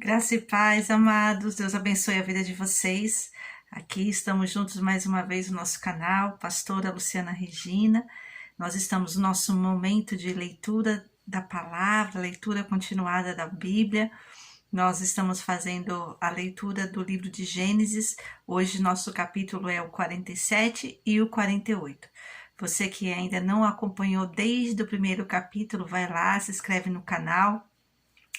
Graça e paz, amados. Deus abençoe a vida de vocês. Aqui estamos juntos mais uma vez no nosso canal, pastora Luciana Regina. Nós estamos no nosso momento de leitura da palavra, leitura continuada da Bíblia. Nós estamos fazendo a leitura do livro de Gênesis. Hoje nosso capítulo é o 47 e o 48. Você que ainda não acompanhou desde o primeiro capítulo, vai lá, se inscreve no canal,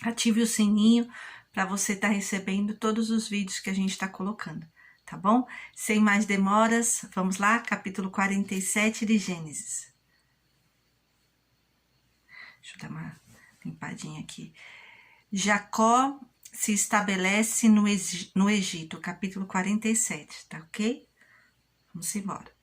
ative o sininho para você estar recebendo todos os vídeos que a gente está colocando, tá bom? Sem mais demoras, vamos lá, capítulo 47 de Gênesis. Deixa eu dar uma limpadinha aqui. Jacó se estabelece no Egito, capítulo 47, tá ok? Vamos embora.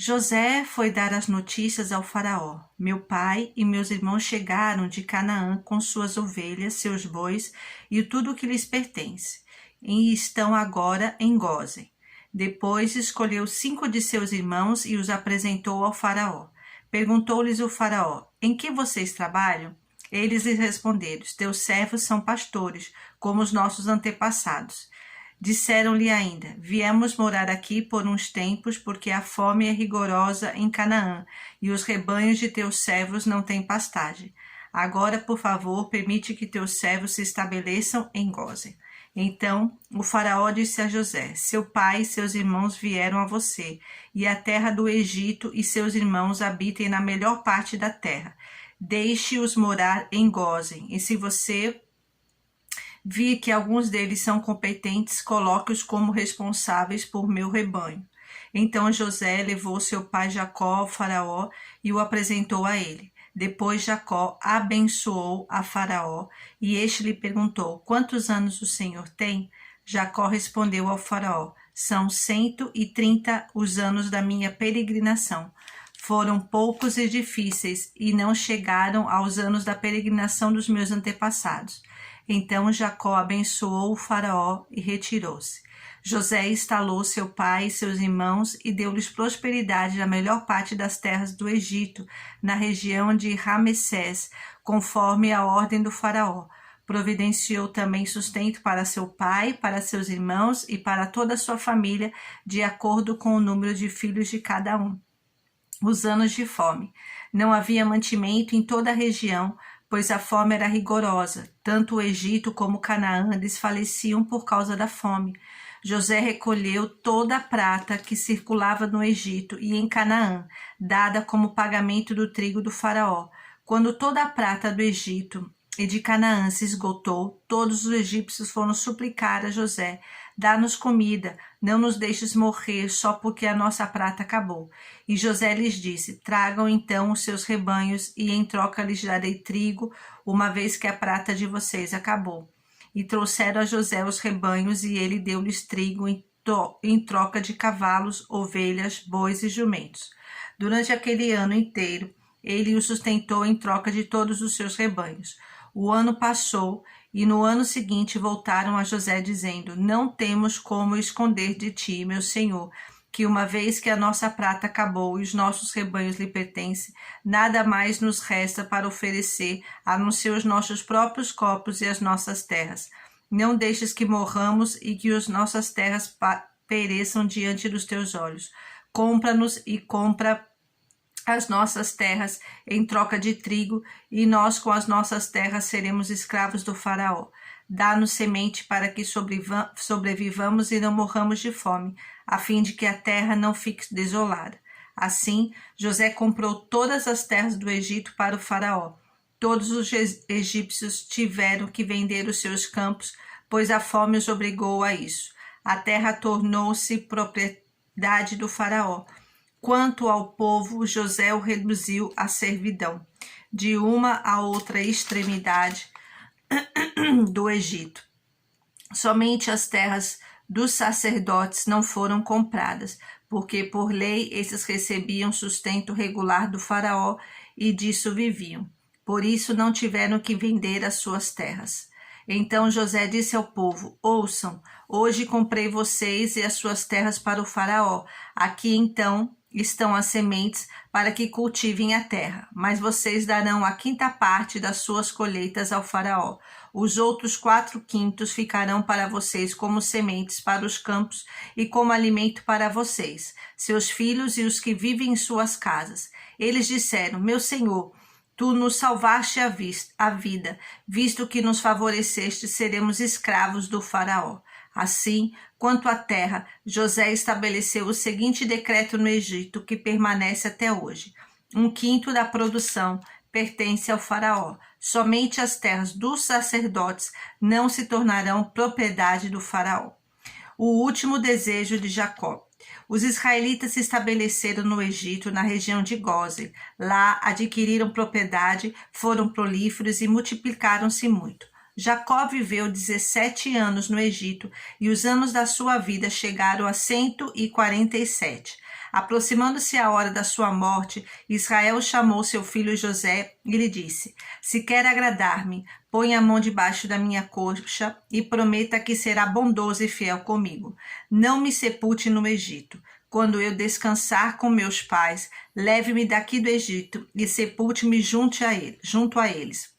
José foi dar as notícias ao faraó. Meu pai e meus irmãos chegaram de Canaã com suas ovelhas, seus bois e tudo o que lhes pertence, e estão agora em Gósen. Depois escolheu 5 de seus irmãos e os apresentou ao faraó. Perguntou-lhes o faraó: em que vocês trabalham? Eles lhe responderam: teus servos são pastores, como os nossos antepassados. Disseram-lhe ainda: viemos morar aqui por uns tempos, porque a fome é rigorosa em Canaã, e os rebanhos de teus servos não têm pastagem. Agora, por favor, permite que teus servos se estabeleçam em Gósen. Então o faraó disse a José: seu pai e seus irmãos vieram a você, e a terra do Egito e seus irmãos habitem na melhor parte da terra. Deixe-os morar em Gósen, e se você vi que alguns deles são competentes, coloque-os como responsáveis por meu rebanho. Então José levou seu pai Jacó ao faraó e o apresentou a ele. Depois Jacó abençoou a faraó e este lhe perguntou: quantos anos o Senhor tem? Jacó respondeu ao faraó: são 130 os anos da minha peregrinação. Foram poucos e difíceis e não chegaram aos anos da peregrinação dos meus antepassados. Então Jacó abençoou o faraó e retirou-se. José instalou seu pai e seus irmãos e deu-lhes prosperidade na melhor parte das terras do Egito, na região de Ramessés, conforme a ordem do faraó. Providenciou também sustento para seu pai, para seus irmãos e para toda a sua família, de acordo com o número de filhos de cada um. Os anos de fome. Não havia mantimento em toda a região, pois a fome era rigorosa. Tanto o Egito como Canaã desfaleciam por causa da fome. José recolheu toda a prata que circulava no Egito e em Canaã, dada como pagamento do trigo do faraó. Quando toda a prata do Egito e de Canaã se esgotou, todos os egípcios foram suplicar a José: dá-nos comida, não nos deixes morrer só porque a nossa prata acabou. E José lhes disse: tragam então os seus rebanhos e em troca lhes darei trigo, uma vez que a prata de vocês acabou. E trouxeram a José os rebanhos e ele deu-lhes trigo em troca de cavalos, ovelhas, bois e jumentos. Durante aquele ano inteiro, ele o sustentou em troca de todos os seus rebanhos. O ano passou e no ano seguinte voltaram a José dizendo: não temos como esconder de ti, meu senhor, que uma vez que a nossa prata acabou e os nossos rebanhos lhe pertencem, nada mais nos resta para oferecer, a não ser os nossos próprios corpos e as nossas terras. Não deixes que morramos e que as nossas terras pereçam diante dos teus olhos. Compra-nos e compra as nossas terras em troca de trigo, e nós com as nossas terras seremos escravos do faraó. Dá-nos semente para que sobrevivamos e não morramos de fome, a fim de que a terra não fique desolada. Assim, José comprou todas as terras do Egito para o faraó. Todos os egípcios tiveram que vender os seus campos, pois a fome os obrigou a isso. A terra tornou-se propriedade do faraó. Quanto ao povo, José o reduziu à servidão, de uma a outra extremidade do Egito. Somente as terras dos sacerdotes não foram compradas, porque por lei esses recebiam sustento regular do faraó e disso viviam. Por isso não tiveram que vender as suas terras. Então José disse ao povo: ouçam, hoje comprei vocês e as suas terras para o faraó. Aqui então estão as sementes para que cultivem a terra, mas vocês darão a 5ª parte das suas colheitas ao faraó. Os outros 4/5 ficarão para vocês como sementes para os campos e como alimento para vocês, seus filhos e os que vivem em suas casas. Eles disseram: meu senhor, tu nos salvaste a vida, visto que nos favoreceste, seremos escravos do faraó. Assim, quanto à terra, José estabeleceu o seguinte decreto no Egito, que permanece até hoje: 1/5 da produção pertence ao faraó. Somente as terras dos sacerdotes não se tornarão propriedade do faraó. O último desejo de Jacó. Os israelitas se estabeleceram no Egito, na região de Gósen. Lá adquiriram propriedade, foram prolíferos e multiplicaram-se muito. Jacó viveu 17 anos no Egito e os anos da sua vida chegaram a 147. Aproximando-se a hora da sua morte, Israel chamou seu filho José e lhe disse: se quer agradar-me, põe a mão debaixo da minha coxa e prometa que será bondoso e fiel comigo. Não me sepulte no Egito. Quando eu descansar com meus pais, leve-me daqui do Egito e sepulte-me junto a eles.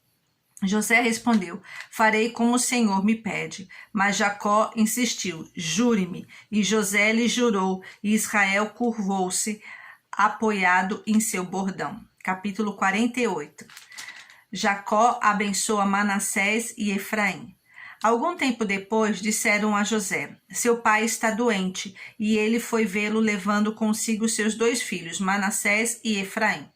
José respondeu: farei como o Senhor me pede. Mas Jacó insistiu: jure-me. E José lhe jurou, e Israel curvou-se, apoiado em seu bordão. Capítulo 48. Jacó abençoa Manassés e Efraim. Algum tempo depois, disseram a José: seu pai está doente, e ele foi vê-lo levando consigo seus 2 filhos, Manassés e Efraim.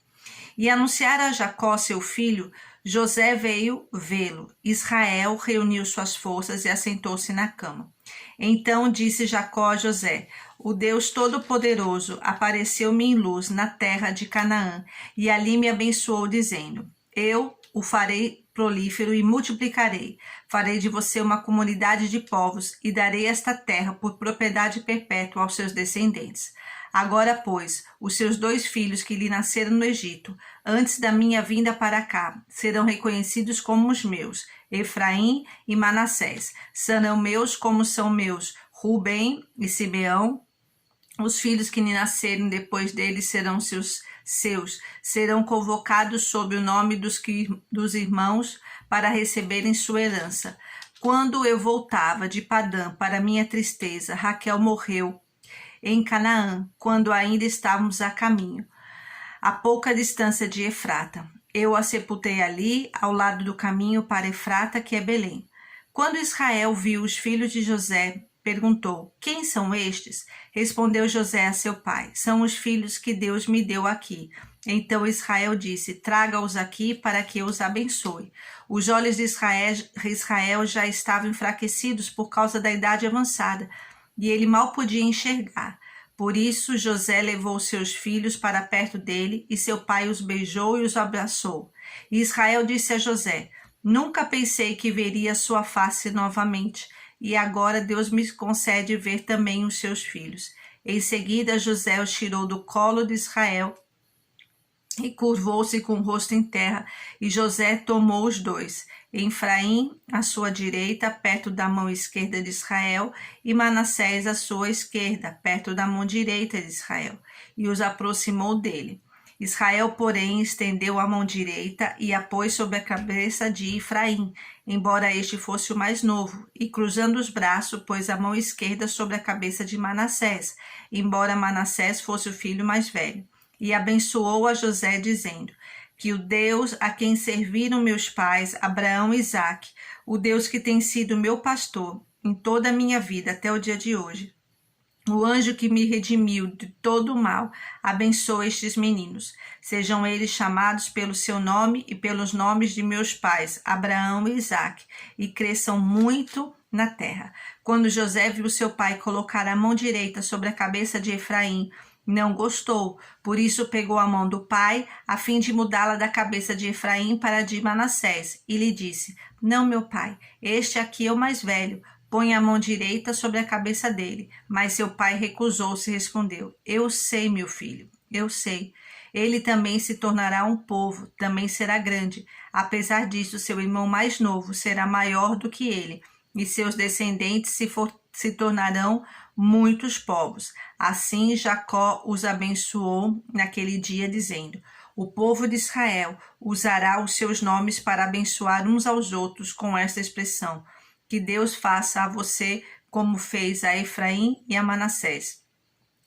E anunciaram a Jacó, seu filho. José veio vê-lo. Israel reuniu suas forças e assentou-se na cama. Então disse Jacó a José: o Deus Todo-Poderoso apareceu-me em luz na terra de Canaã e ali me abençoou, dizendo: eu o farei prolífero e multiplicarei. Farei de você uma comunidade de povos e darei esta terra por propriedade perpétua aos seus descendentes. Agora, pois, os seus 2 filhos que lhe nasceram no Egito, antes da minha vinda para cá, serão reconhecidos como os meus, Efraim e Manassés. Serão meus como são meus, Rubem e Simeão. Os filhos que lhe nascerem depois deles serão seus. Serão convocados sob o nome dos irmãos para receberem sua herança. Quando eu voltava de Padã para minha tristeza, Raquel morreu em Canaã, quando ainda estávamos a caminho, a pouca distância de Efrata. Eu a sepultei ali, ao lado do caminho para Efrata, que é Belém. Quando Israel viu os filhos de José, perguntou: quem são estes? Respondeu José a seu pai: são os filhos que Deus me deu aqui. Então Israel disse: traga-os aqui para que eu os abençoe. Os olhos de Israel já estavam enfraquecidos por causa da idade avançada, e ele mal podia enxergar. Por isso José levou seus filhos para perto dele, e seu pai os beijou e os abraçou. E Israel disse a José: nunca pensei que veria sua face novamente, e agora Deus me concede ver também os seus filhos. Em seguida José os tirou do colo de Israel e curvou-se com o rosto em terra, e José tomou os 2, Efraim à sua direita, perto da mão esquerda de Israel, e Manassés à sua esquerda, perto da mão direita de Israel, e os aproximou dele. Israel, porém, estendeu a mão direita e a pôs sobre a cabeça de Efraim, embora este fosse o mais novo, e cruzando os braços, pôs a mão esquerda sobre a cabeça de Manassés, embora Manassés fosse o filho mais velho. E abençoou a José, dizendo: que o Deus a quem serviram meus pais, Abraão e Isaque, o Deus que tem sido meu pastor em toda a minha vida até o dia de hoje, o anjo que me redimiu de todo o mal, abençoe estes meninos. Sejam eles chamados pelo seu nome e pelos nomes de meus pais, Abraão e Isaque, e cresçam muito na terra. Quando José viu seu pai colocar a mão direita sobre a cabeça de Efraim, não gostou, por isso pegou a mão do pai, a fim de mudá-la da cabeça de Efraim para a de Manassés, e lhe disse: não, meu pai, este aqui é o mais velho, põe a mão direita sobre a cabeça dele. Mas seu pai recusou-se e respondeu: eu sei, meu filho, eu sei. Ele também se tornará um povo, também será grande. Apesar disso, seu irmão mais novo será maior do que ele, e seus descendentes se se tornarão muitos povos. Assim Jacó os abençoou naquele dia, dizendo: o povo de Israel usará os seus nomes para abençoar uns aos outros com esta expressão: que Deus faça a você como fez a Efraim e a Manassés.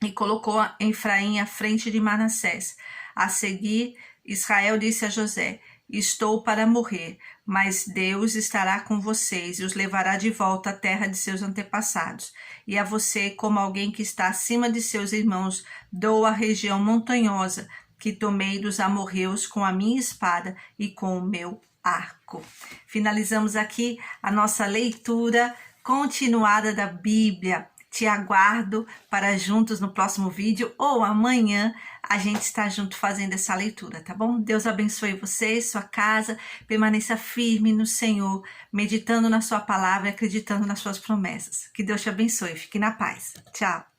E colocou Efraim à frente de Manassés. A seguir, Israel disse a José: estou para morrer, mas Deus estará com vocês e os levará de volta à terra de seus antepassados. E a você, como alguém que está acima de seus irmãos, dou a região montanhosa que tomei dos amorreus com a minha espada e com o meu arco. Finalizamos aqui a nossa leitura continuada da Bíblia. Te aguardo para juntos no próximo vídeo ou amanhã a gente está junto fazendo essa leitura, tá bom? Deus abençoe você, sua casa, permaneça firme no Senhor, meditando na sua palavra e acreditando nas suas promessas. Que Deus te abençoe, fique na paz. Tchau!